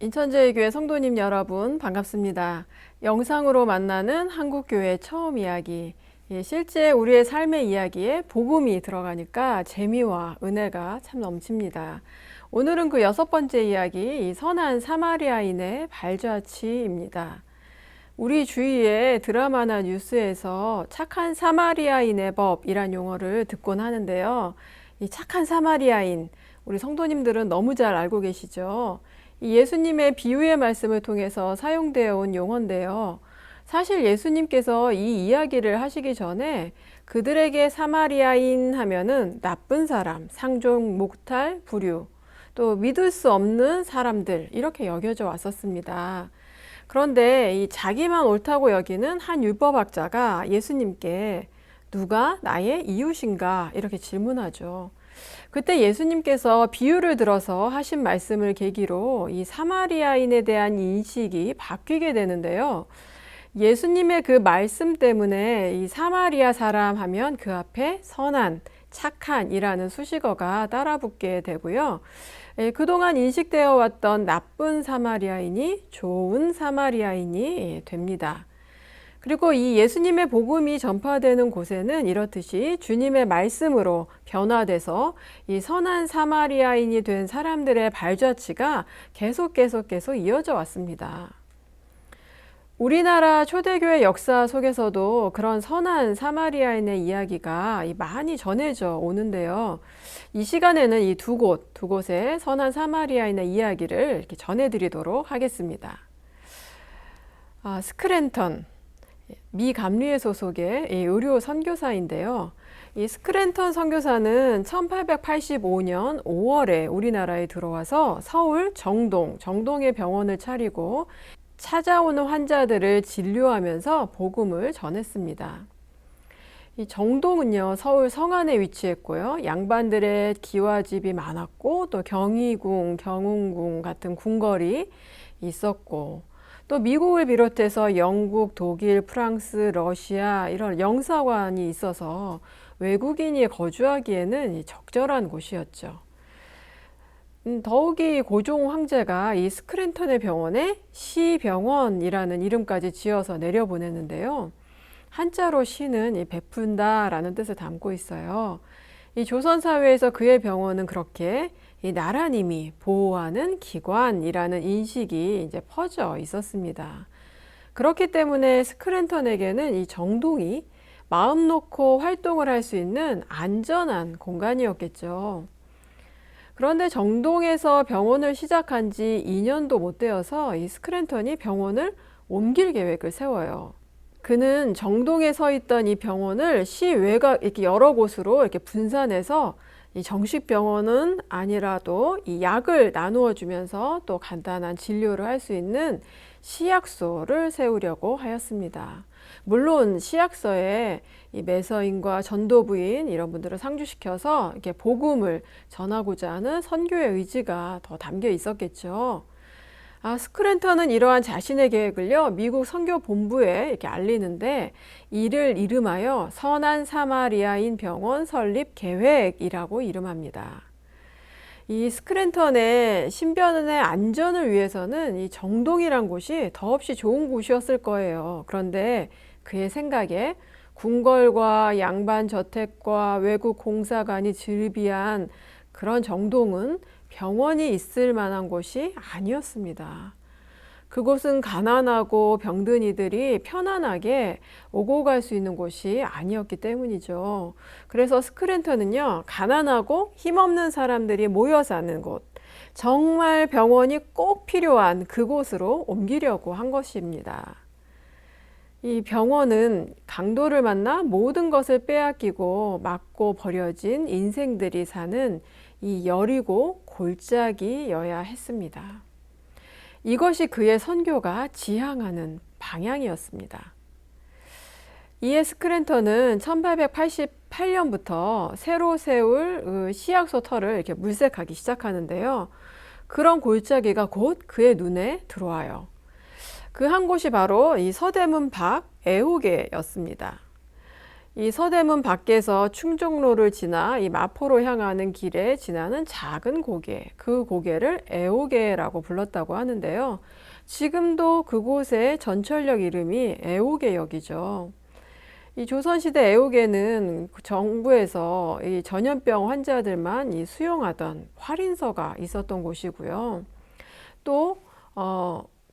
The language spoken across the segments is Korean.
인천제일교회 성도님 여러분 반갑습니다. 영상으로 만나는 한국교회 처음 이야기. 실제 우리의 삶의 이야기에 복음이 들어가니까 재미와 은혜가 참 넘칩니다. 오늘은 그 6번째 이야기, 이 선한 사마리아인의 발자취입니다. 우리 주위에 드라마나 뉴스에서 착한 사마리아인의 법이란 용어를 듣곤 하는데요. 이 착한 사마리아인, 우리 성도님들은 너무 잘 알고 계시죠? 이 예수님의 비유의 말씀을 통해서 사용되어 온 용어인데요. 사실 예수님께서 이 이야기를 하시기 전에 그들에게 사마리아인 하면은 나쁜 사람, 상종, 목탈, 불유, 또 믿을 수 없는 사람들 이렇게 여겨져 왔었습니다. 그런데 이 자기만 옳다고 여기는 한 율법학자가 예수님께 누가 나의 이웃인가 이렇게 질문하죠. 그때 예수님께서 비유를 들어서 하신 말씀을 계기로 이 사마리아인에 대한 인식이 바뀌게 되는데요. 예수님의 그 말씀 때문에 이 사마리아 사람 하면 그 앞에 선한, 착한이라는 수식어가 따라붙게 되고요. 그동안 인식되어 왔던 나쁜 사마리아인이 좋은 사마리아인이 됩니다. 그리고 이 예수님의 복음이 전파되는 곳에는 이렇듯이 주님의 말씀으로 변화돼서 이 선한 사마리아인이 된 사람들의 발자취가 계속 이어져 왔습니다. 우리나라 초대교회 역사 속에서도 그런 선한 사마리아인의 이야기가 많이 전해져 오는데요. 이 시간에는 이 두 곳의 선한 사마리아인의 이야기를 이렇게 전해드리도록 하겠습니다. 스크랜턴, 미 감리회 소속의 의료 선교사인데요. 이 스크랜턴 선교사는 1885년 5월에 우리나라에 들어와서 서울 정동에 병원을 차리고 찾아오는 환자들을 진료하면서 복음을 전했습니다. 이 정동은요, 서울 성안에 위치했고요. 양반들의 기와집이 많았고 또 경희궁, 경운궁 같은 궁궐이 있었고 또 미국을 비롯해서 영국, 독일, 프랑스, 러시아 이런 영사관이 있어서 외국인이 거주하기에는 적절한 곳이었죠. 더욱이 고종 황제가 이 스크랜턴의 병원에 시병원이라는 이름까지 지어서 내려보냈는데요. 한자로 시는 이 베푼다라는 뜻을 담고 있어요. 이 조선사회에서 그의 병원은 그렇게 이 나라님이 보호하는 기관이라는 인식이 이제 퍼져 있었습니다. 그렇기 때문에 스크랜턴에게는 이 정동이 마음 놓고 활동을 할 수 있는 안전한 공간이었겠죠. 그런데 정동에서 병원을 시작한 지 2년도 못 되어서 이 스크랜턴이 병원을 옮길 계획을 세워요. 그는 정동에 서 있던 이 병원을 시외가 이렇게 여러 곳으로 이렇게 분산해서 이 정식 병원은 아니라도 이 약을 나누어 주면서 또 간단한 진료를 할 수 있는 시약소를 세우려고 하였습니다. 물론 시약소에 이 매서인과 전도부인 이런 분들을 상주시켜서 이렇게 복음을 전하고자 하는 선교의 의지가 더 담겨 있었겠죠. 스크랜턴은 이러한 자신의 계획을요, 미국 선교본부에 이렇게 알리는데 이를 이름하여 선한 사마리아인 병원 설립 계획이라고 이름합니다. 이 스크랜턴의 신변의 안전을 위해서는 이 정동이란 곳이 더없이 좋은 곳이었을 거예요. 그런데 그의 생각에 궁궐과 양반 저택과 외국 공사관이 즐비한 그런 정동은 병원이 있을 만한 곳이 아니었습니다. 그곳은 가난하고 병든 이들이 편안하게 오고 갈 수 있는 곳이 아니었기 때문이죠. 그래서 스크랜턴은요, 가난하고 힘없는 사람들이 모여 사는 곳, 정말 병원이 꼭 필요한 그곳으로 옮기려고 한 것입니다. 이 병원은 강도를 만나 모든 것을 빼앗기고 맞고 버려진 인생들이 사는 이 여리고 골짜기여야 했습니다. 이것이 그의 선교가 지향하는 방향이었습니다. 이에 스크랜턴은 1888년부터 새로 세울 시약소 터를 이렇게 물색하기 시작하는데요. 그런 골짜기가 곧 그의 눈에 들어와요. 그 한 곳이 바로 이 서대문 밖 애호계였습니다. 이 서대문 밖에서 충정로를 지나 이 마포로 향하는 길에 지나는 작은 고개, 그 고개를 애오개라고 불렀다고 하는데요. 지금도 그곳의 전철역 이름이 애오개역이죠. 이 조선시대 애오개는 정부에서 이 전염병 환자들만 이 수용하던 활인서가 있었던 곳이고요. 또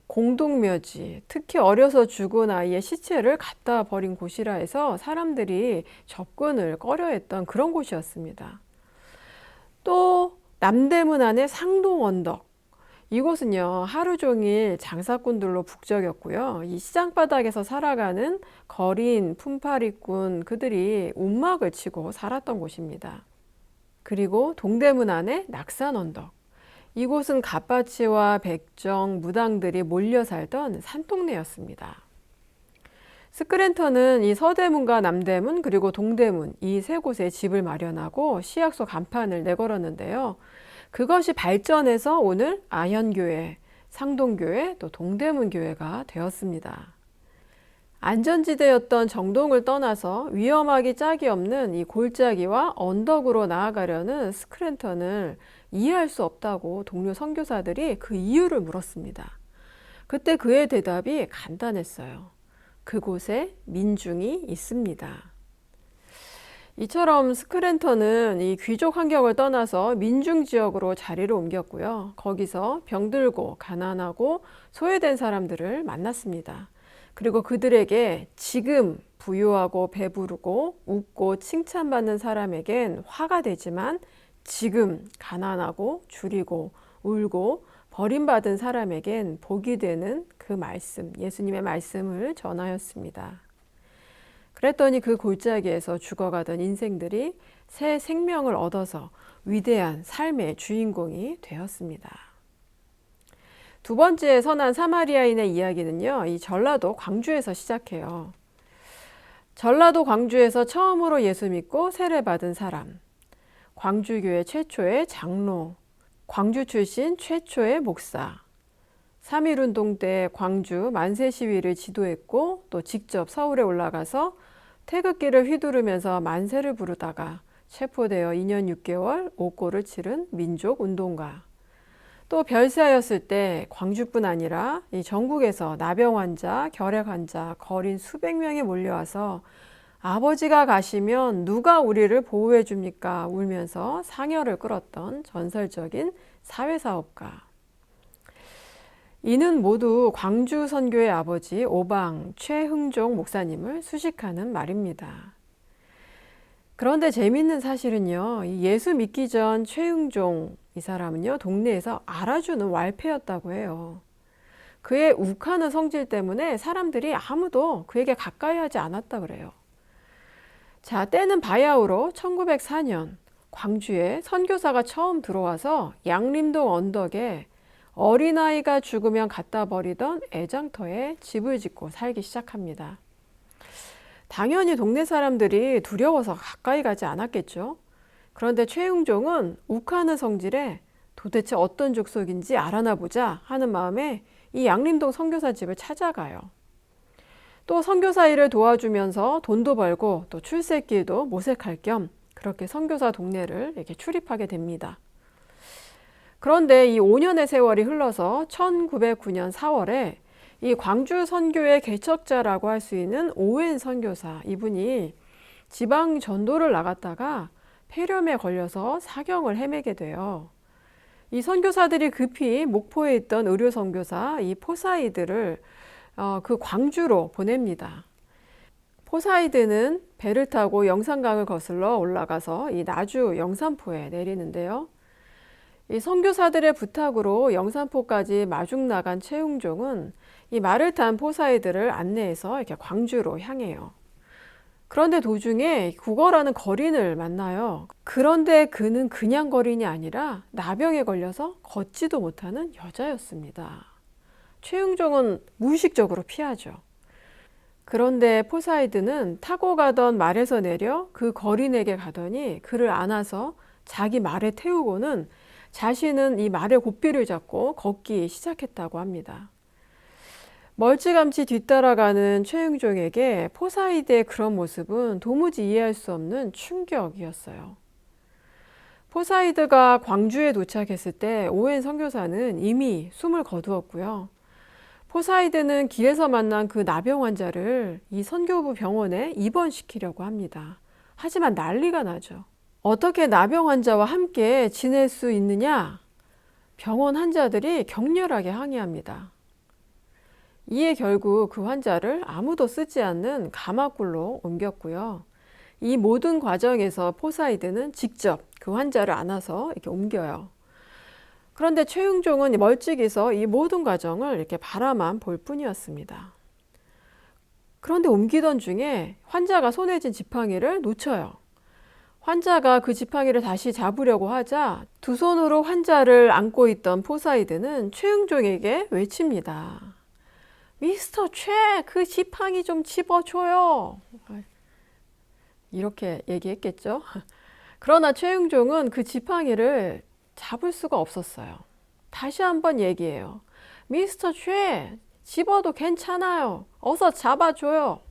공동묘지, 특히 어려서 죽은 아이의 시체를 갖다 버린 곳이라 해서 사람들이 접근을 꺼려했던 그런 곳이었습니다. 또 남대문 안의 상동언덕, 이곳은요 하루 종일 장사꾼들로 북적였고요. 이 시장바닥에서 살아가는 거린 품팔이꾼 그들이 움막을 치고 살았던 곳입니다. 그리고 동대문 안의 낙산언덕, 이곳은 갓바치와 백정, 무당들이 몰려 살던 산동네였습니다. 스크랜턴은 이 서대문과 남대문 그리고 동대문 이 세 곳에 집을 마련하고 시약소 간판을 내걸었는데요. 그것이 발전해서 오늘 아현교회, 상동교회, 또 동대문교회가 되었습니다. 안전지대였던 정동을 떠나서 위험하기 짝이 없는 이 골짜기와 언덕으로 나아가려는 스크랜턴을 이해할 수 없다고 동료 선교사들이 그 이유를 물었습니다. 그때 그의 대답이 간단했어요. 그곳에 민중이 있습니다. 이처럼 스크랜턴은 이 귀족 환경을 떠나서 민중 지역으로 자리를 옮겼고요. 거기서 병들고 가난하고 소외된 사람들을 만났습니다. 그리고 그들에게 지금 부유하고 배부르고 웃고 칭찬받는 사람에겐 화가 되지만 지금 가난하고 줄이고 울고 버림받은 사람에겐 복이 되는 그 말씀, 예수님의 말씀을 전하였습니다. 그랬더니 그 골짜기에서 죽어가던 인생들이 새 생명을 얻어서 위대한 삶의 주인공이 되었습니다. 두 번째 선한 사마리아인의 이야기는요, 이 전라도 광주에서 시작해요. 전라도 광주에서 처음으로 예수 믿고 세례받은 사람, 광주교회 최초의 장로, 광주 출신 최초의 목사, 3.1운동 때 광주 만세 시위를 지도했고 또 직접 서울에 올라가서 태극기를 휘두르면서 만세를 부르다가 체포되어 2년 6개월 옥고를 치른 민족운동가, 또 별세하였을 때 광주뿐 아니라 이 전국에서 나병 환자, 결핵 환자, 거린 수백 명이 몰려와서 아버지가 가시면 누가 우리를 보호해 줍니까? 울면서 상여를 끌었던 전설적인 사회사업가. 이는 모두 광주 선교의 아버지 오방 최흥종 목사님을 수식하는 말입니다. 그런데 재미있는 사실은요, 예수 믿기 전 최흥종 이 사람은요, 동네에서 알아주는 왈패였다고 해요. 그의 욱하는 성질 때문에 사람들이 아무도 그에게 가까이 하지 않았다 그래요. 자, 때는 바야흐로 1904년 광주에 선교사가 처음 들어와서 양림동 언덕에 어린아이가 죽으면 갖다 버리던 애장터에 집을 짓고 살기 시작합니다. 당연히 동네 사람들이 두려워서 가까이 가지 않았겠죠. 그런데 최흥종은 욱하는 성질에 도대체 어떤 족속인지 알아나 보자 하는 마음에 이 양림동 선교사 집을 찾아가요. 또 선교사 일을 도와주면서 돈도 벌고 또 출세길도 모색할 겸 그렇게 선교사 동네를 이렇게 출입하게 됩니다. 그런데 이 5년의 세월이 흘러서 1909년 4월에 이 광주 선교의 개척자라고 할 수 있는 오웬 선교사, 이분이 지방 전도를 나갔다가 폐렴에 걸려서 사경을 헤매게 돼요. 이 선교사들이 급히 목포에 있던 의료 선교사 이 포사이드를 그 광주로 보냅니다. 포사이드는 배를 타고 영산강을 거슬러 올라가서 이 나주 영산포에 내리는데요. 이 선교사들의 부탁으로 영산포까지 마중 나간 최흥종은 이 말을 탄 포사이드를 안내해서 이렇게 광주로 향해요. 그런데 도중에 구걸하는 거린을 만나요. 그런데 그는 그냥 거린이 아니라 나병에 걸려서 걷지도 못하는 여자였습니다. 최흥종은 무의식적으로 피하죠. 그런데 포사이드는 타고 가던 말에서 내려 그 거린에게 가더니 그를 안아서 자기 말에 태우고는 자신은 이 말의 고삐를 잡고 걷기 시작했다고 합니다. 멀찌감치 뒤따라가는 최응종에게 포사이드의 그런 모습은 도무지 이해할 수 없는 충격이었어요. 포사이드가 광주에 도착했을 때 오웬 선교사는 이미 숨을 거두었고요. 포사이드는 길에서 만난 그 나병 환자를 이 선교부 병원에 입원시키려고 합니다. 하지만 난리가 나죠. 어떻게 나병 환자와 함께 지낼 수 있느냐? 병원 환자들이 격렬하게 항의합니다. 이에 결국 그 환자를 아무도 쓰지 않는 가마굴로 옮겼고요. 이 모든 과정에서 포사이드는 직접 그 환자를 안아서 이렇게 옮겨요. 그런데 최응종은 멀찍이서 이 모든 과정을 이렇게 바라만 볼 뿐이었습니다. 그런데 옮기던 중에 환자가 손에 쥔 지팡이를 놓쳐요. 환자가 그 지팡이를 다시 잡으려고 하자 두 손으로 환자를 안고 있던 포사이드는 최응종에게 외칩니다. 미스터 최, 그 지팡이 좀 집어줘요. 이렇게 얘기했겠죠. 그러나 최응종은 그 지팡이를 잡을 수가 없었어요. 다시 한번 얘기해요. 미스터 최, 집어도 괜찮아요. 어서 잡아줘요.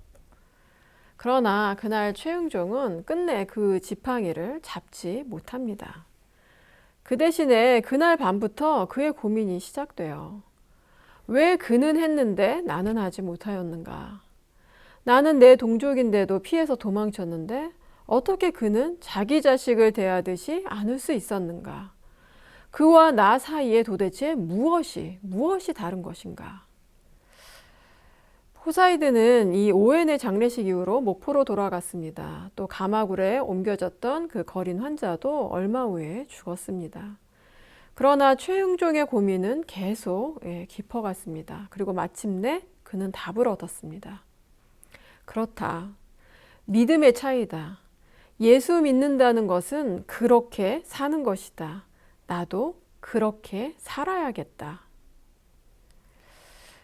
그러나 그날 최응종은 끝내 그 지팡이를 잡지 못합니다. 그 대신에 그날 밤부터 그의 고민이 시작돼요. 왜 그는 했는데 나는 하지 못하였는가? 나는 내 동족인데도 피해서 도망쳤는데 어떻게 그는 자기 자식을 대하듯이 안을 수 있었는가? 그와 나 사이에 도대체 무엇이 다른 것인가? 포사이드는 이 오웬의 장례식 이후로 목포로 돌아갔습니다. 또 가마굴에 옮겨졌던 그 거린 환자도 얼마 후에 죽었습니다. 그러나 최응종의 고민은 계속 깊어갔습니다. 그리고 마침내 그는 답을 얻었습니다. 그렇다. 믿음의 차이다. 예수 믿는다는 것은 그렇게 사는 것이다. 나도 그렇게 살아야겠다.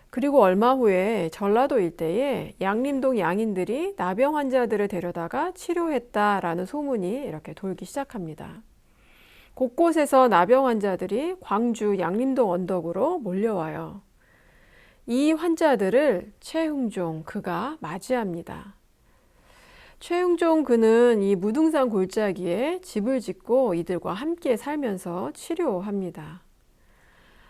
그리고 얼마 후에 전라도 일대에 양림동 양인들이 나병 환자들을 데려다가 치료했다라는 소문이 이렇게 돌기 시작합니다. 곳곳에서 나병 환자들이 광주 양림동 언덕으로 몰려와요. 이 환자들을 최응종 그가 맞이합니다. 최응종 그는 이 무등산 골짜기에 집을 짓고 이들과 함께 살면서 치료합니다.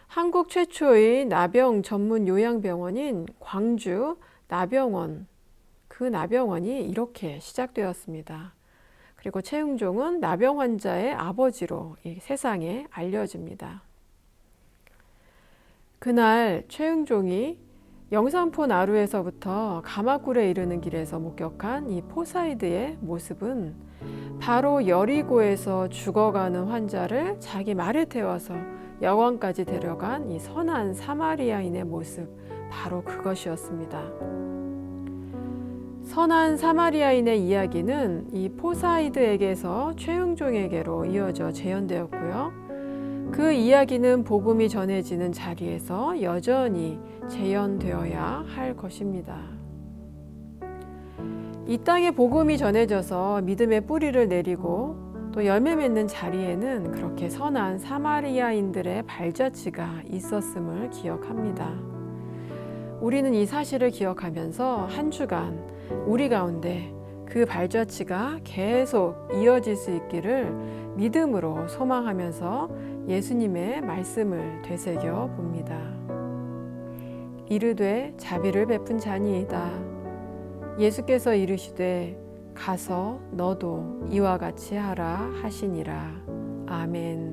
한국 최초의 나병 전문 요양병원인 광주 나병원, 그 나병원이 이렇게 시작되었습니다. 그리고 최응종은 나병 환자의 아버지로 이 세상에 알려집니다. 그날 최응종이 영산포 나루에서부터 가마굴에 이르는 길에서 목격한 이 포사이드의 모습은 바로 여리고에서 죽어가는 환자를 자기 말에 태워서 여관까지 데려간 이 선한 사마리아인의 모습, 바로 그것이었습니다. 선한 사마리아인의 이야기는 이 포사이드에게서 최응종에게로 이어져 재현되었고요. 그 이야기는 복음이 전해지는 자리에서 여전히 재현되어야 할 것입니다. 이 땅에 복음이 전해져서 믿음의 뿌리를 내리고 또 열매 맺는 자리에는 그렇게 선한 사마리아인들의 발자취가 있었음을 기억합니다. 우리는 이 사실을 기억하면서 한 주간 우리 가운데 그 발자취가 계속 이어질 수 있기를 믿음으로 소망하면서 예수님의 말씀을 되새겨 봅니다. 이르되 자비를 베푼 자니이다. 예수께서 이르시되 가서 너도 이와 같이 하라 하시니라. 아멘.